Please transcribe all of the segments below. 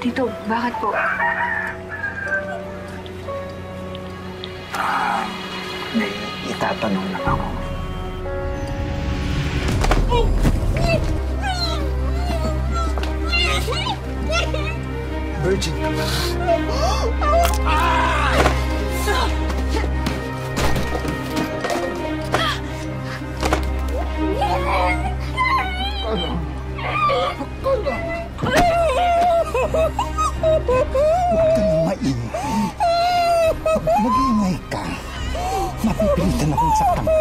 Tito, bakit po? May itatanong lang ako. Virgin ka ba? Huwag ka nang maingay. Pag mag-iingay ka, mapipilitan akong saktan ka.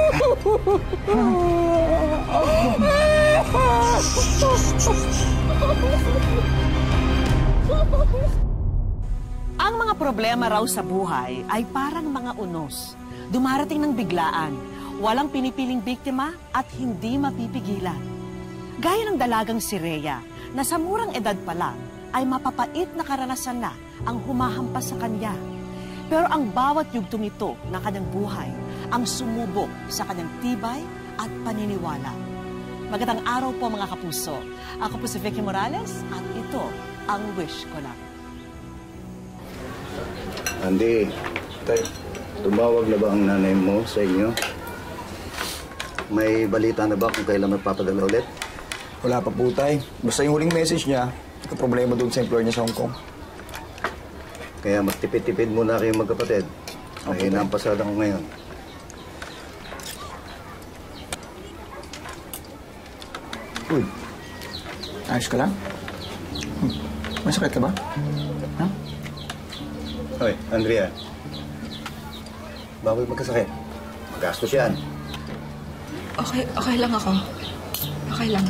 Ang mga problema raw sa buhay ay parang mga unos. Dumarating ng biglaan, walang pinipiling biktima at hindi mapipigilan. Gaya ng dalagang si Rhea, na sa murang edad pa lang ay mapapait na karanasan na ang humahampas sa kanya. Pero ang bawat yugto nito ng kanyang buhay ang sumubok sa kanyang tibay at paniniwala. Magandang araw po mga kapuso. Ako po si Vicky Morales at ito ang Wish Ko Lang. Andy, tumawag na ba ang nanay mo sa inyo? May balita na ba kung kailan magpapadala ulit? Wala pa po, Tay. Basta yung huling message niya, problema doon sa employer niya sa Hong Kong. Kaya magtipid-tipid muna kayong magkapatid. Mahina ang pasada ko ngayon. Uy, ayos ka lang? Masakit ka ba? Ha? Hoy, Andrea. Bago magkasakit. Magastos yan. Okay lang ako. Okay lang.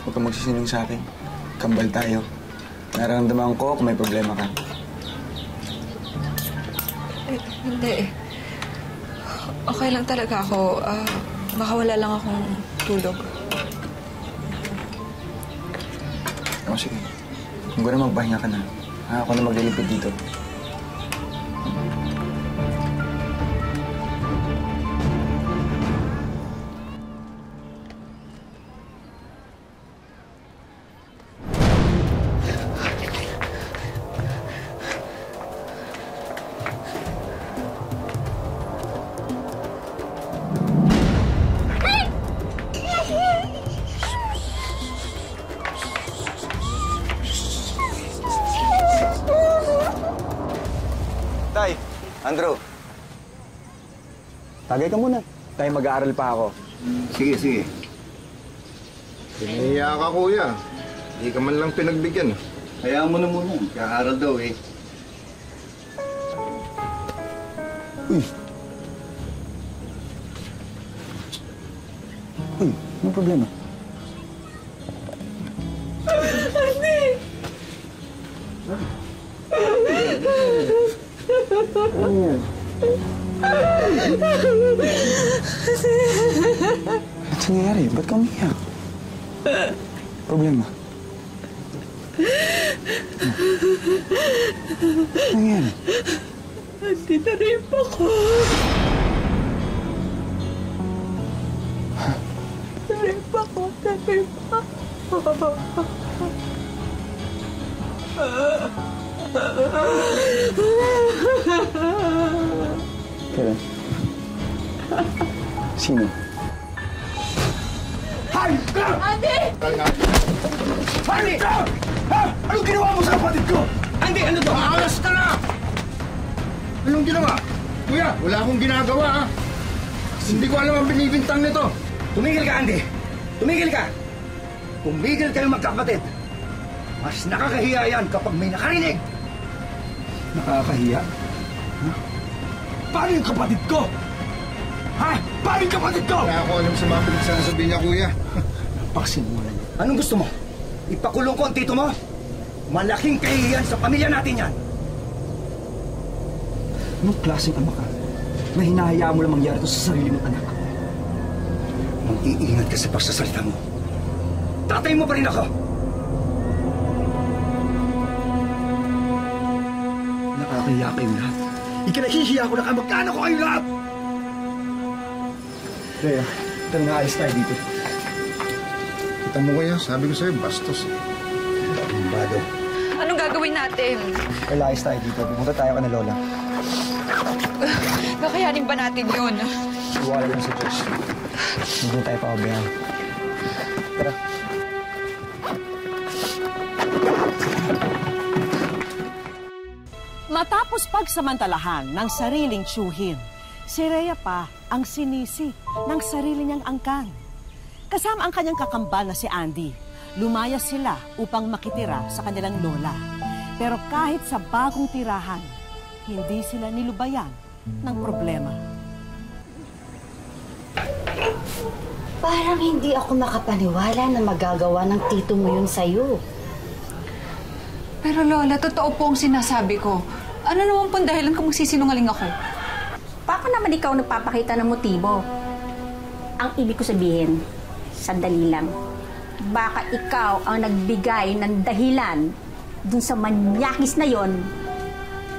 Huwag kang magsisinong sa akin. Kambal tayo. Nararamdaman ko kung may problema ka. Hindi. Okay lang talaga ako. Baka wala lang akong tulog. O, sige. Kung gano'n magpahinga ka na. Ako na maglilipid dito. Tay, Andrew. Tagay ka muna. Tay, mag-aaral pa ako. Sige, sige. Pinahiya ka, kuya. Hindi ka man lang pinagbigyan. Hayaan mo na muna. Kaaral daw eh. Uy. Uy, anong problema? Anong nangyayari? Ba't ka umiyak? Problema? Anong nangyayari? Hindi na rin ako. Narip ako. Kailan? Sino? Andy! Andy! Ha? Anong ginawa mo sa kapatid ko? Andy, ano to? Alas ka na! Anong ginawa? Kuya, wala akong ginagawa, ha? Hindi ko alam ang binibintang nito. Tumigil ka, Andy. Tumigil ka. Tumigil kayo magkapatid. Mas nakakahiya yan kapag may nakarinig. Nakakahiya? Ha? Paano yung kapatid ko? Ha? Paano yung kapatid ko? Wala ako alam sa mga pinagsasabi niya, kuya. Napakasimulan niya. Anong gusto mo? Ipakulong ko ang tito mo? Malaking kahihiyan sa pamilya natin yan. Anong klaseng ama ka? Na hinahayaan mo lang mangyari ito sa sarili mong anak. Mag-iingat ka sa pagsasalita mo. Tatay mo pa rin ako. Nakakahiya kayong lahat. Ikinahihiya ko na kamag-anak ko kayong lahat! Rhea, tara na, ayos tayo dito. Kita mo kaya, sabi ko sa'yo, bastos eh. Bado. Anong gagawin natin? Kalayas tayo dito. Pumunta tayo ka na Lola. Kakayanin ba natin yun? Iwala lang sa Diyos. Hindi tayo pababayaan. Tara. Matapos pagsamantalahan ng sariling tiyuhin, si Rhea pa ang sinisi ng sarili niyang angkan. Kasama ang kanyang kakambal na si Andy, lumayas sila upang makitira sa kanilang lola. Pero kahit sa bagong tirahan, hindi sila nilubayan ng problema. Parang hindi ako makapaniwala na magagawa ng tito mo yun sa'yo. Pero Lola, totoo po ang sinasabi ko. Ano naman pong dahilan kung magsisinungaling ako? Baka naman ikaw nagpapakita ng motibo. Ang ibig ko sabihin, sandali lang. Baka ikaw ang nagbigay ng dahilan dun sa manyakis na yon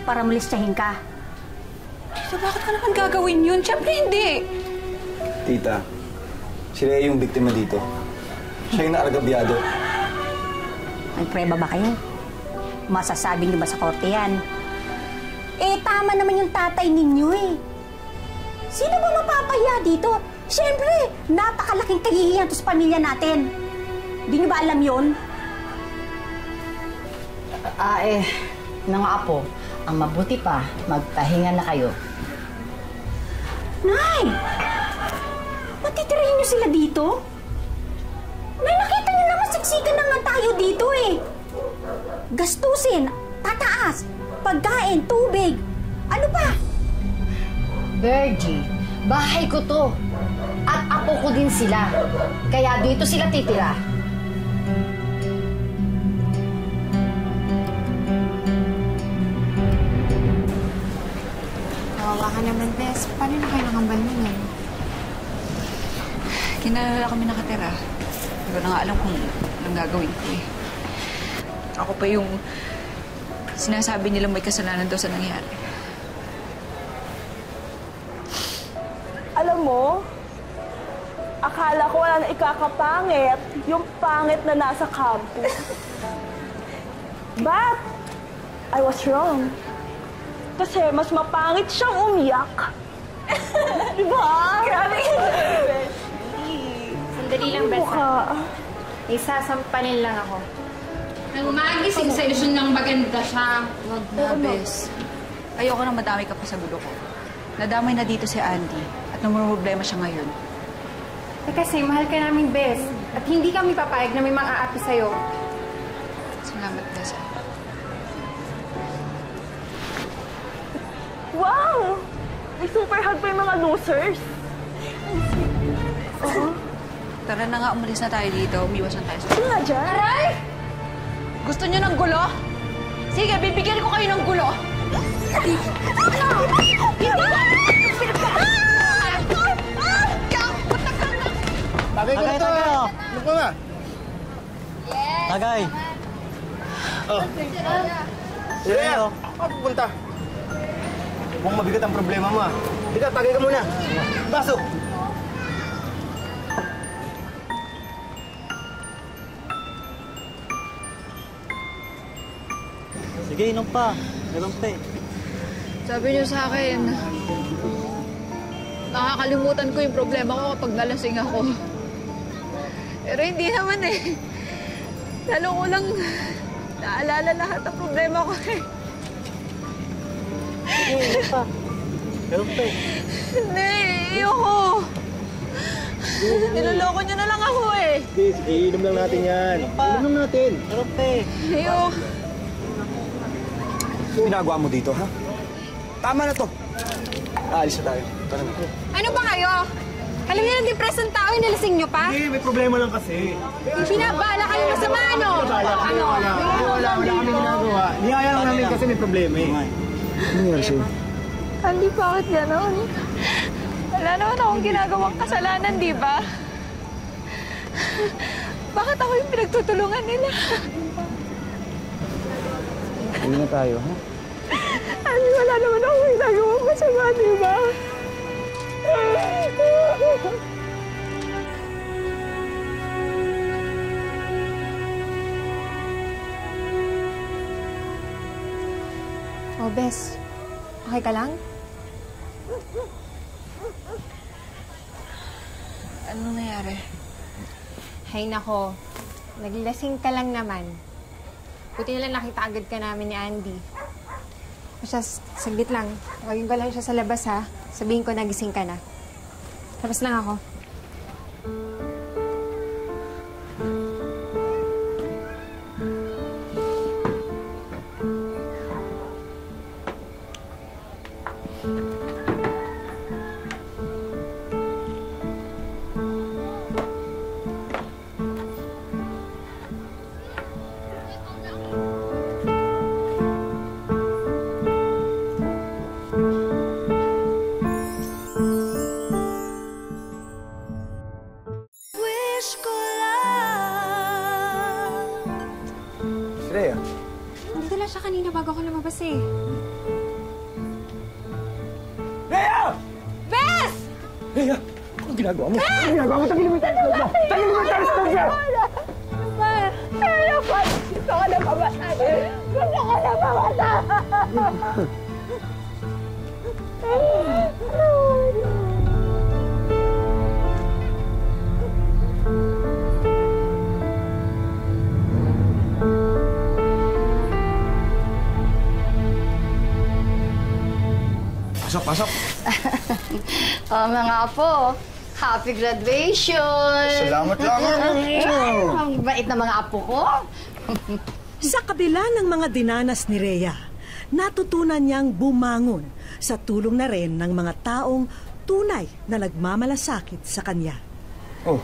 para molestahin ka. So bakit ka naman gagawin yun? Siyempre hindi. Tita, si Rhea yung biktima dito. Siya yung naargabyado. May prueba ba kayo? Masasabi niyo ba sa korte yan? Eh, tama naman yung tatay ninyo eh. Sino ba mapapahiya dito? Siyempre, napakalaking kahihiyan to sa pamilya natin. Di niyo ba alam yun? Mga apo, ang mabuti pa, magpahinga na kayo. Nay! Matitirahin niyo sila dito? Nay, nakita niyo naman siksikan na nga tayo dito eh. Gastusin, tataas, pagkain, tubig. Ano pa? Virgie, bahay ko to. At apo ko din sila. Kaya dito sila titira. Kawawa ka naman, Bes. Paano na kayo nakambal mo nun? Kinalala kami nakatira. Hindi ko na nga alam kung anong gagawin ko eh. Ako pa yung sinasabi nilang may kasalanan daw sa nangyari. Alam mo, akala ko wala na ikakapangit yung pangit na nasa campus. But, I was wrong. Kasi mas mapangit siyang umiyak. Diba? Grabe. Sandali lang, Bes. Isasampalin lang ako. Nang magising sa ilusyon ng maganda siya. Wag na, Bes. Ayoko na madami ka pa sa gulo ko. Nadamay na dito si Andy at namumroblema siya ngayon. Kasi mahal ka namin, Bes. At hindi kami papayag na may mang-aapi sa'yo. Salamat, Bes. Wow! May super hug pa yung mga losers. Tara na nga, umalis na tayo dito. Umiwas na tayo sa... Ano nga dyan? Aray! Gusto niyo ng gulo? Sige, bibigyan ko kayo ng gulo. Tagay ko na to! Ano ko nga? Tagay! Rhea, ako pupunta. Kung mabigat ang problema mo, Ika, tagay ka muna. Pasok! Sige, inom pa. Meron pa eh. Sabi niyo sa akin, nakakalimutan ko yung problema ko kapag nalasing ako. Pero hindi naman eh. Lalo ko lang naalala lahat ng problema ko eh. Sige, inom pa. Meron pa eh. Hindi, ayoko. Niloloko niyo na lang ako eh. Sige, inom lang natin yan. Inom lang natin. Meron pa eh. Ayoko. Ano ginagawa mo dito, ha? Tama na to. Aalis na tayo. Tara na. Ano ba kayo? Alam niyo na depressed ang tao, inalasing niyo pa? May problema lang kasi. Binabala kayo masama, ano? Wala kami ginagawa. Niyaya lang namin kasi may problema eh. Ano nangyari sa'yo? Andy, bakit gano'n? Wala naman akong ginagawang kasalanan, di ba? Bakit ako yung pinagtutulungan nila? Uwi na tayo, ha? Andy, wala naman akong ginagawang masama, di ba? Oh, Bes. Okay ka lang? Anong nangyari? Hay nako. Naglasing ka lang naman. Buti na lang nakita agad ka namin ni Andy. O siya, saglit lang. Tawagin ko lang siya sa labas, ha? Sabihin ko nagising ka na. Labas lang ako. Rhea. Nandito lang siya kanina bago ako lumabas eh. Rhea! Bes! Rhea! Anong ginagawa mo? Anong ginagawa mo? Tagilin mo yung telescope mo! Tagilin mo yung telescope mo! Gusto ko na mamatay! Gusto ko na mamatay! Pasok, pasok. Mga apo, happy graduation! Salamat lang. Ang bait na mga apo ko. Sa kabila ng mga dinanas ni Rhea, natutunan niyang bumangon sa tulong na rin ng mga taong tunay na nagmamalasakit sa kanya. Oh,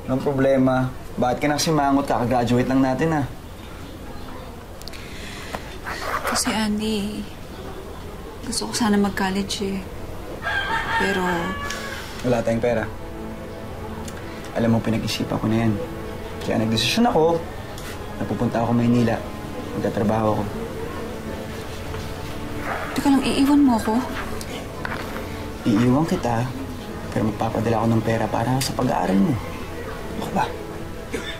anong problema? Bakit ka nasimangot? Kaka-graduate lang natin, Kasi Andy, gusto ko sana mag-college eh. Pero... Wala tayong pera. Alam mo, pinag-isipan ko na yan. Kaya nagdesisyon ako, napupunta ako Maynila. Magtatrabaho ako. Teka lang, iiwan mo ako? Iiwan kita, pero magpapadala ako ng pera para sa pag-aaral mo. Ano ba?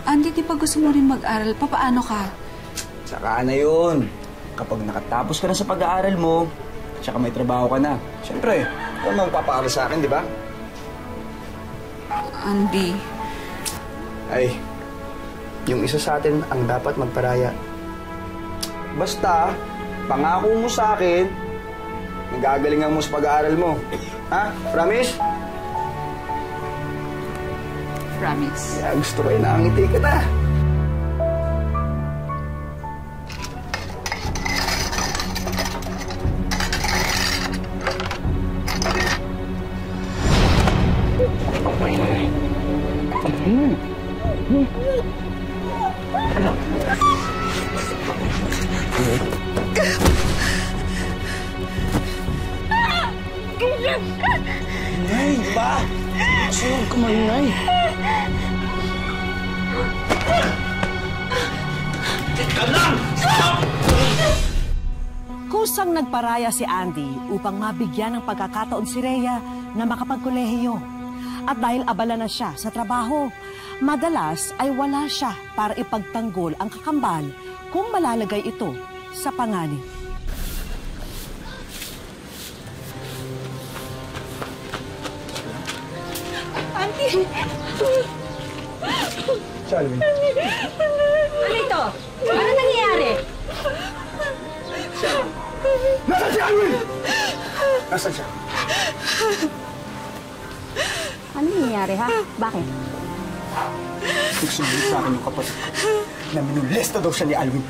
Andy, di pa gusto mo rin mag-aral? Papaano ka? Saka na yun. Kapag nakatapos ka na sa pag-aaral mo, tsaka may trabaho ka na. Siyempre, ikaw naman magpapaaral sa akin, di ba? Andy. Ay, yung isa sa atin ang dapat magparaya. Basta, pangako mo sa akin, nagagalingan mo sa pag-aaral mo. Ha? Promise? Promise. Kaya gusto ko yung nakangiti kita. Nay, di ba? Sunog ka man, Nay. Ika lang! Stop! Kusang nagparaya si Andy upang mabigyan ng pagkakataon si Rhea na makapagkolehiyo. At dahil abala na siya sa trabaho, madalas ay wala siya para ipagtanggol ang kakambal kung malalagay ito sa panganib. Auntie! Shalvin. Ano ito? Ano nangyayari? Nasaan si Alwin? Nasaan siya? Ano nangyayari, ha? Bakit? Nagsumbong sa akin yung kapatid ko na minulesta daw siya ni Alwin.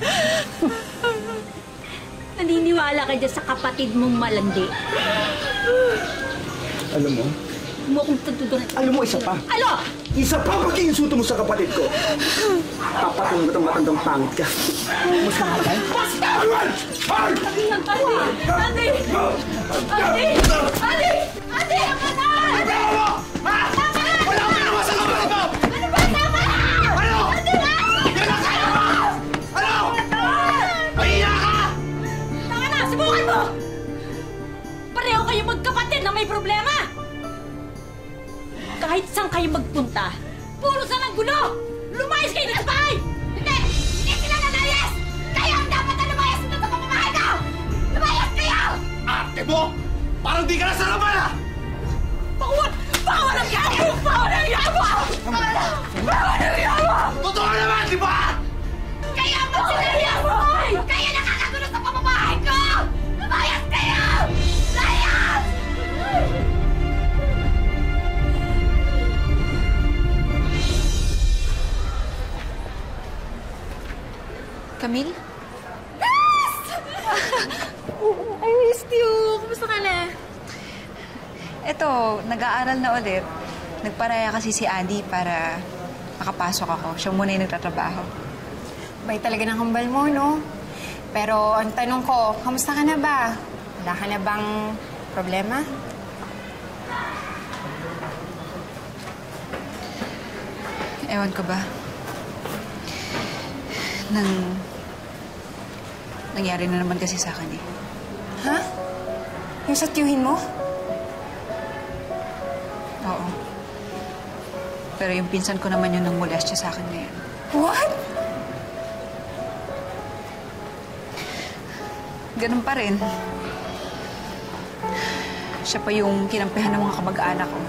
Naniniwala ka dyan sa kapatid mong malandi. Alam mo? Mo kong tututunan. Alam mo, isa pa. Ano? Isa pa pag-iinsulto mo sa kapatid ko. Papatunggot ang matandang pangit ka. Mas nakakatay? Basta! Alwin! Al! Andy! Andy! Andy! Andy! Andy! Tama na! Ano mo? Ha? Wala ka naman sa kapatid mo! Ano ba? Tama na! Ano? Andy na! Yan ang kaya mo! Ano? Mahiya ka! Tama na! Subukan mo! Pareho kayo magkapatid na may problema! Kahit saan kayo magpunta, puro sa ng gulo! Lumayas kayo dito sa bahay! Hindi! Hindi sila nalayas! Kayo ang dapat na lumayas dito sa pamamahay ko! diskarte mo? Parang di ka na sa laban, ha? Walang yabo! Walang yabo! Walang yabo! Totoo naman, di ba? Kaya mo sinaya mo! Kaya nakakagulo sa pamamahay ko! Lumayas kayo! Layas! Camille? Yes! I missed you. Kumusta ka na? Eto, nag-aaral na ulit. Nagparaya kasi si Andy para makapasok ako. Siya muna yung nagtatrabaho. Bay talaga ng kambal mo, no? Pero ang tanong ko, kamusta ka na ba? Wala ka na bang problema? Ewan ko ba? Nangyari na naman kasi sa akin eh. Ha? Yung sa tiyuhin mo? Oo. Pero yung pinsan ko naman yung nangmolestya sa akin ngayon. What? Ganun pa rin. Siya pa yung kinampihan ng mga kamag-anak ko.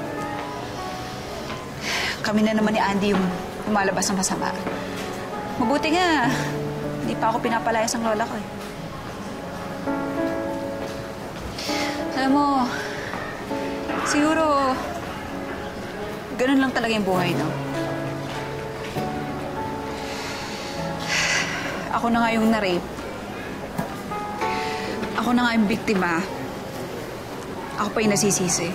Kami na naman ni Andy yung lumalabas ng masama. Mabuti nga, hindi pa ako pinapalayas ng lola ko eh. Alam mo, siguro, ganun lang talaga yung buhay, no? Ako na nga yung na-rape. Ako na nga yung biktima. Ako pa yung nasisisi.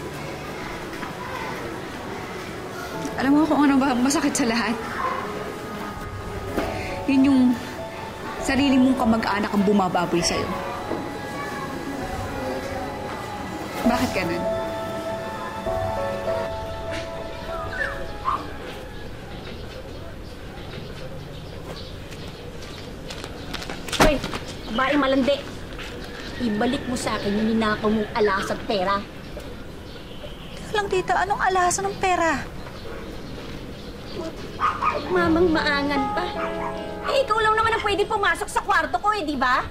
Alam mo kung ano ba masakit sa lahat? Yun yung sarili mong kamag-anak ang bumababoy sa'yo. Bakit ganun? Hoy, babae malandi. Ibalik mo sa akin yung ninakaw mong alas at pera. Teka lang, tita. Anong alasan ng pera? Mamang maangan pa. Eh, ikaw lang naman ang pwede pumasok sa kwarto ko eh, di ba?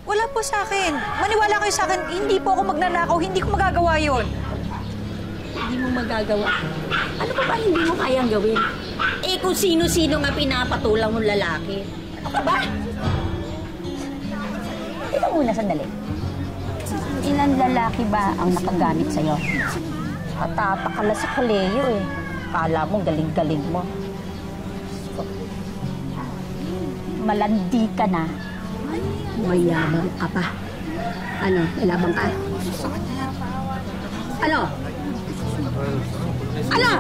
Wala po sa akin. Maniwala kayo sa akin, hindi po ako magnanakaw. Hindi ko magagawa yon. Hindi mo magagawa. Ano pa ba hindi mo kayang gawin? Eh, kung sino-sino nga pinapatulang mong lalaki. Ano ka ba? Ikaw muna sandali. Ilan lalaki ba ang nakagamit sa'yo? Katapak ka na sa koleyo eh. Kala mo galing-galing mo. Malandi ka na. Mayabang ka pa. Ano? Mayabang ka? Ano? Ano?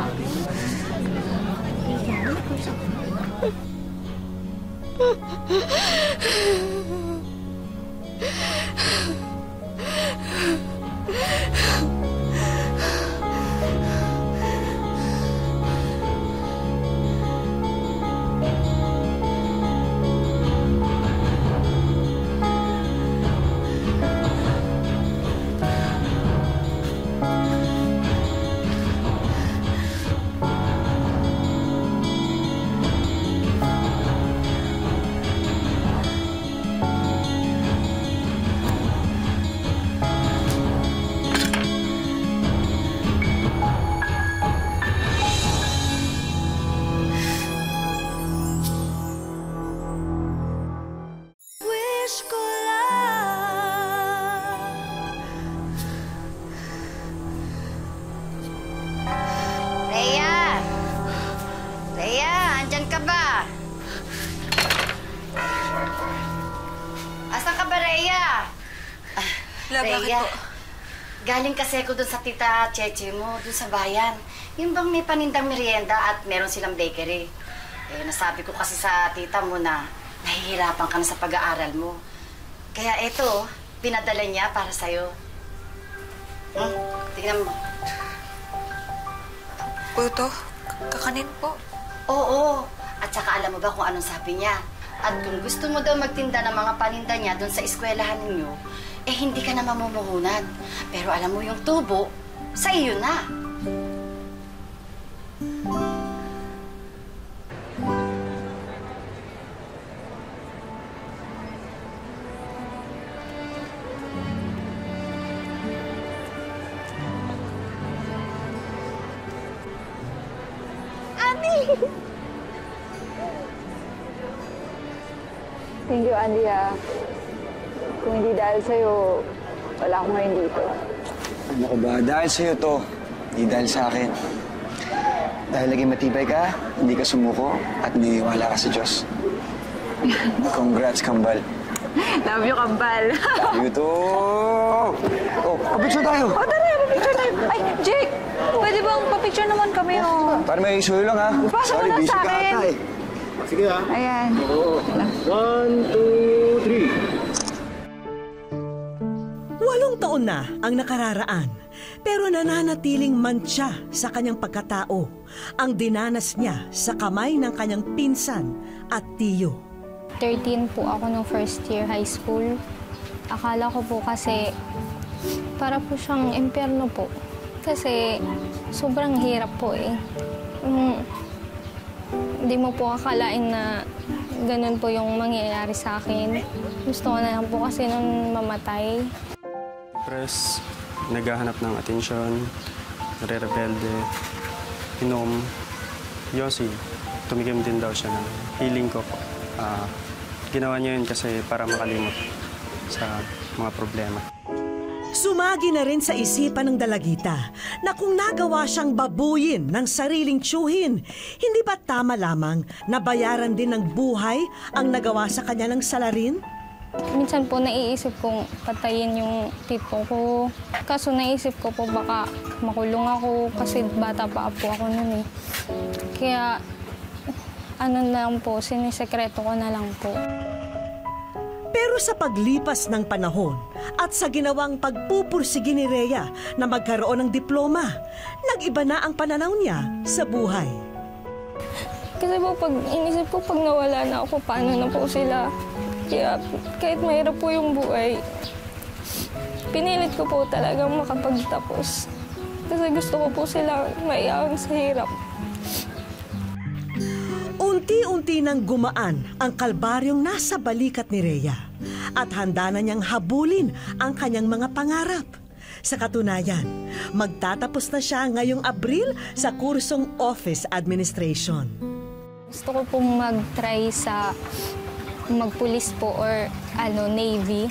Rhea, galing kasi ako dun sa tita Cheche mo, dun sa bayan. Yung bang may panindang merienda at meron silang bakery. Eh, nasabi ko kasi sa tita mo na nahihirapan ka na sa pag-aaral mo. Kaya eto, pinadala niya para sa'yo. Tingnan mo. Puto, kakanin po. Oo, at saka alam mo ba kung anong sabi niya? At kung gusto mo daw magtinda ng mga paninda niya dun sa eskwelahan ninyo, eh hindi ka na mamumuhunan. Pero alam mo yung tubo, sa iyo na. Thank you, Andy, ha. Kung hindi dahil sa'yo, wala akong ngayon dito. Ano ka ba? Dahil sa'yo to. Hindi dahil sa akin. Dahil naging matibay ka, hindi ka sumuko, at niniwala ka sa Diyos. Congrats, Kambal. Love you, Kambal. Love you too! Oh, papicture tayo! Oh, tara, papicture tayo. Ay, Jake! Pwede bang papicture naman kami, oh? Para may isuyo lang, ha? Ipasa mo lang sa akin. Sige, ha? Ayan. Oo. 1, 2, 3. 8 taon na ang nakararaan, pero nananatiling mantsa sa kanyang pagkatao ang dinanas niya sa kamay ng kanyang pinsan at tiyo. 13 po ako nung first year high school. Akala ko po kasi para po siyang impyerno po. Kasi sobrang hirap po eh. Hindi mo po akalain na ganun po yung mangyayari sa akin. Gusto ko na lang po kasi nung mamatay. Press, naghahanap ng atensyon, nare-rebelde, inom. Yossi, tumikim din daw siya ng healing ko po. Ginawa niya yun kasi para makalimot sa mga problema. Sumagi na rin sa isipan ng dalagita na kung nagawa siyang babuyin ng sariling tiyuhin, hindi ba tama lamang na bayaran din ng buhay ang nagawa sa kanya ng salarin? Minsan po naiisip kong patayin yung tipo ko. Kaso naisip ko po baka makulong ako kasi bata pa po ako nun eh. Kaya ano na lang po, sinisekreto ko na lang po. Pero sa paglipas ng panahon at sa ginawang pagpupursige ni Rhea na magkaroon ng diploma, nag-iba na ang pananaw niya sa buhay. Kasi po pag inisip ko pag nawala na ako, paano na po sila? Kaya kahit mahirap po yung buhay, pinilit ko po talagang makapagtapos. Kasi gusto ko po sila maiawan sa hirap. Unti-unti nang gumaan ang kalbaryong nasa balikat ni Rhea at handa na niyang habulin ang kanyang mga pangarap. Sa katunayan, magtatapos na siya ngayong Abril sa kursong Office Administration. Gusto ko pong mag-try sa magpulis po or Navy.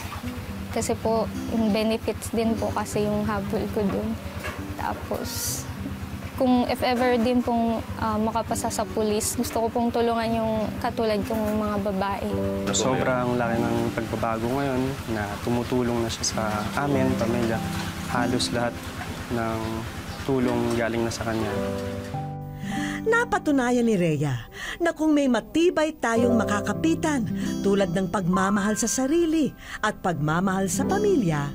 Kasi po, yung benefits din po kasi yung habol ko dun. Tapos, kung if ever din pong makapasa sa pulis, gusto ko pong tulungan yung katulad kong mga babae. Sobrang laki ng pagbabago ngayon na tumutulong na siya sa amin, pamilya. Halos lahat ng tulong galing na sa kanya. Napatunayan ni Rhea na kung may matibay tayong makakapitan tulad ng pagmamahal sa sarili at pagmamahal sa pamilya,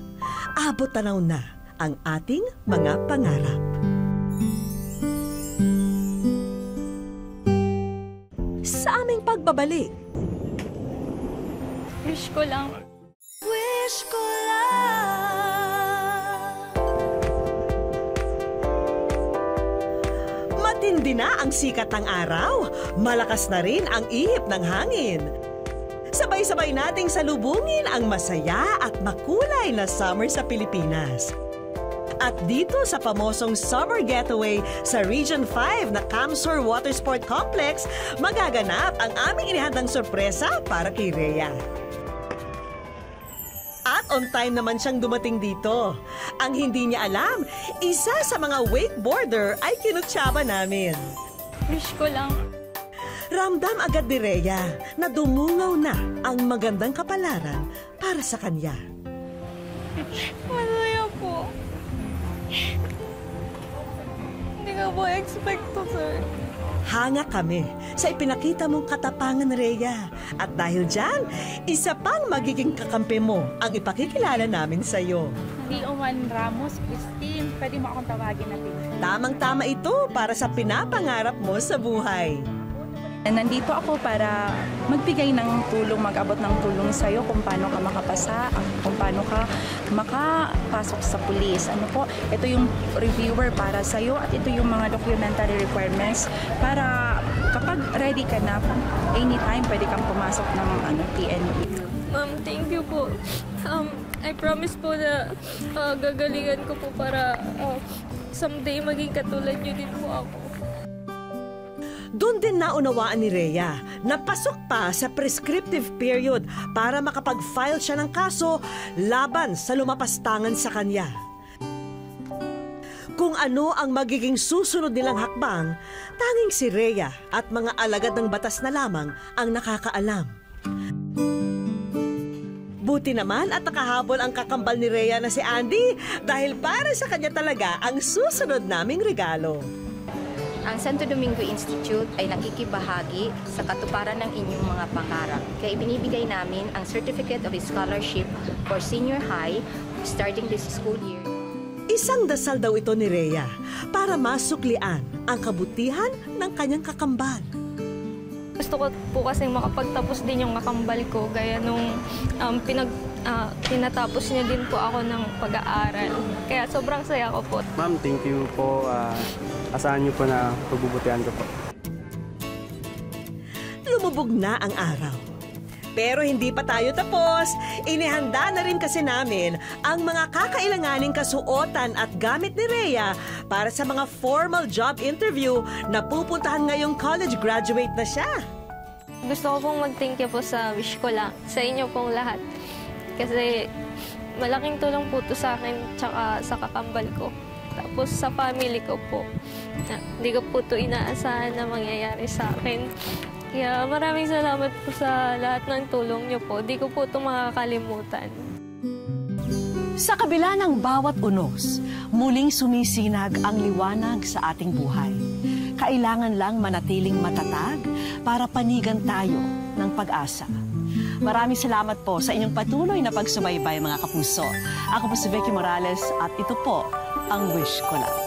abot tanaw na ang ating mga pangarap. Sa aming pagbabalik, Wish ko lang. Wish ko lang. matindi na ang sikat ng araw, malakas na rin ang ihip ng hangin. Sabay-sabay nating salubungin ang masaya at makulay na summer sa Pilipinas. At dito sa pamosong summer getaway sa Region 5 na Camsor Watersport Complex, magaganap ang aming inihandang sorpresa para kay Rhea. At on time naman siyang dumating dito. Ang hindi niya alam, isa sa mga wakeboarder ay kinutsaba namin. Wish ko lang. Ramdam agad ni Rhea na dumungaw na ang magandang kapalaran para sa kanya. Masaya po. Hindi ka po expect to, sir. Hanga kami sa ipinakita mong katapangan, Rhea. At dahil dyan, isa pang magiging kakampi mo ang ipakikilala namin sa'yo. Dioman Ramos, Christine, pwede mo akong tawagin natin. Tamang-tama ito para sa pinapangarap mo sa buhay. Nandito ako para magbigay ng tulong, mag-abot ng tulong sa'yo kung paano ka makapasa, kung paano ka makapasok sa pulis. Ano po, ito yung reviewer para sa'yo at ito yung mga documentary requirements para kapag ready ka na, anytime pwede kang pumasok ng PNP. Ma'am, thank you po. I promise po na gagalingan ko po para someday maging katulad niyo din po ako. Doon din naunawaan ni Rhea na pasok pa sa prescriptive period para makapag-file siya ng kaso laban sa lumapastangan sa kanya. Kung ano ang magiging susunod nilang hakbang, tanging si Rhea at mga alagad ng batas na lamang ang nakakaalam. Buti naman at nakahabol ang kakambal ni Rhea na si Andy dahil para sa kanya talaga ang susunod naming regalo. Ang Santo Domingo Institute ay nakikibahagi sa katuparan ng inyong mga pangarap. Kaya ibinibigay namin ang Certificate of Scholarship for Senior High starting this school year. Isang dasal daw ito ni Rhea para masuklian ang kabutihan ng kanyang kakambal. Gusto ko po kasing makapagtapos din yung kakambal ko gaya nung tinatapos niya din po ako ng pag-aaral. Kaya sobrang saya ko po. Ma'am, thank you po. Asahan niyo po na pagbubutihan ko po. Lumubog na ang araw. Pero hindi pa tayo tapos. Inihanda na rin kasi namin ang mga kakailanganing kasuotan at gamit ni Rhea para sa mga formal job interview na pupuntahan ngayong college graduate na siya. Gusto ko pong mag-thank you po sa wish ko lang, sa inyo pong lahat. Kasi malaking tulong po ito sa akin tsaka sa kakambal ko. Tapos sa family ko po. Hindi ko po ito inaasahan na mangyayari sa akin. Kaya maraming salamat po sa lahat ng tulong niyo po. Di ko po ito makakalimutan. Sa kabila ng bawat unos, muling sumisinag ang liwanag sa ating buhay. Kailangan lang manatiling matatag para panigan tayo ng pag-asa. Maraming salamat po sa inyong patuloy na pagsubaybay mga kapuso. Ako po si Vicky Morales at ito po ang Wish Ko Lang.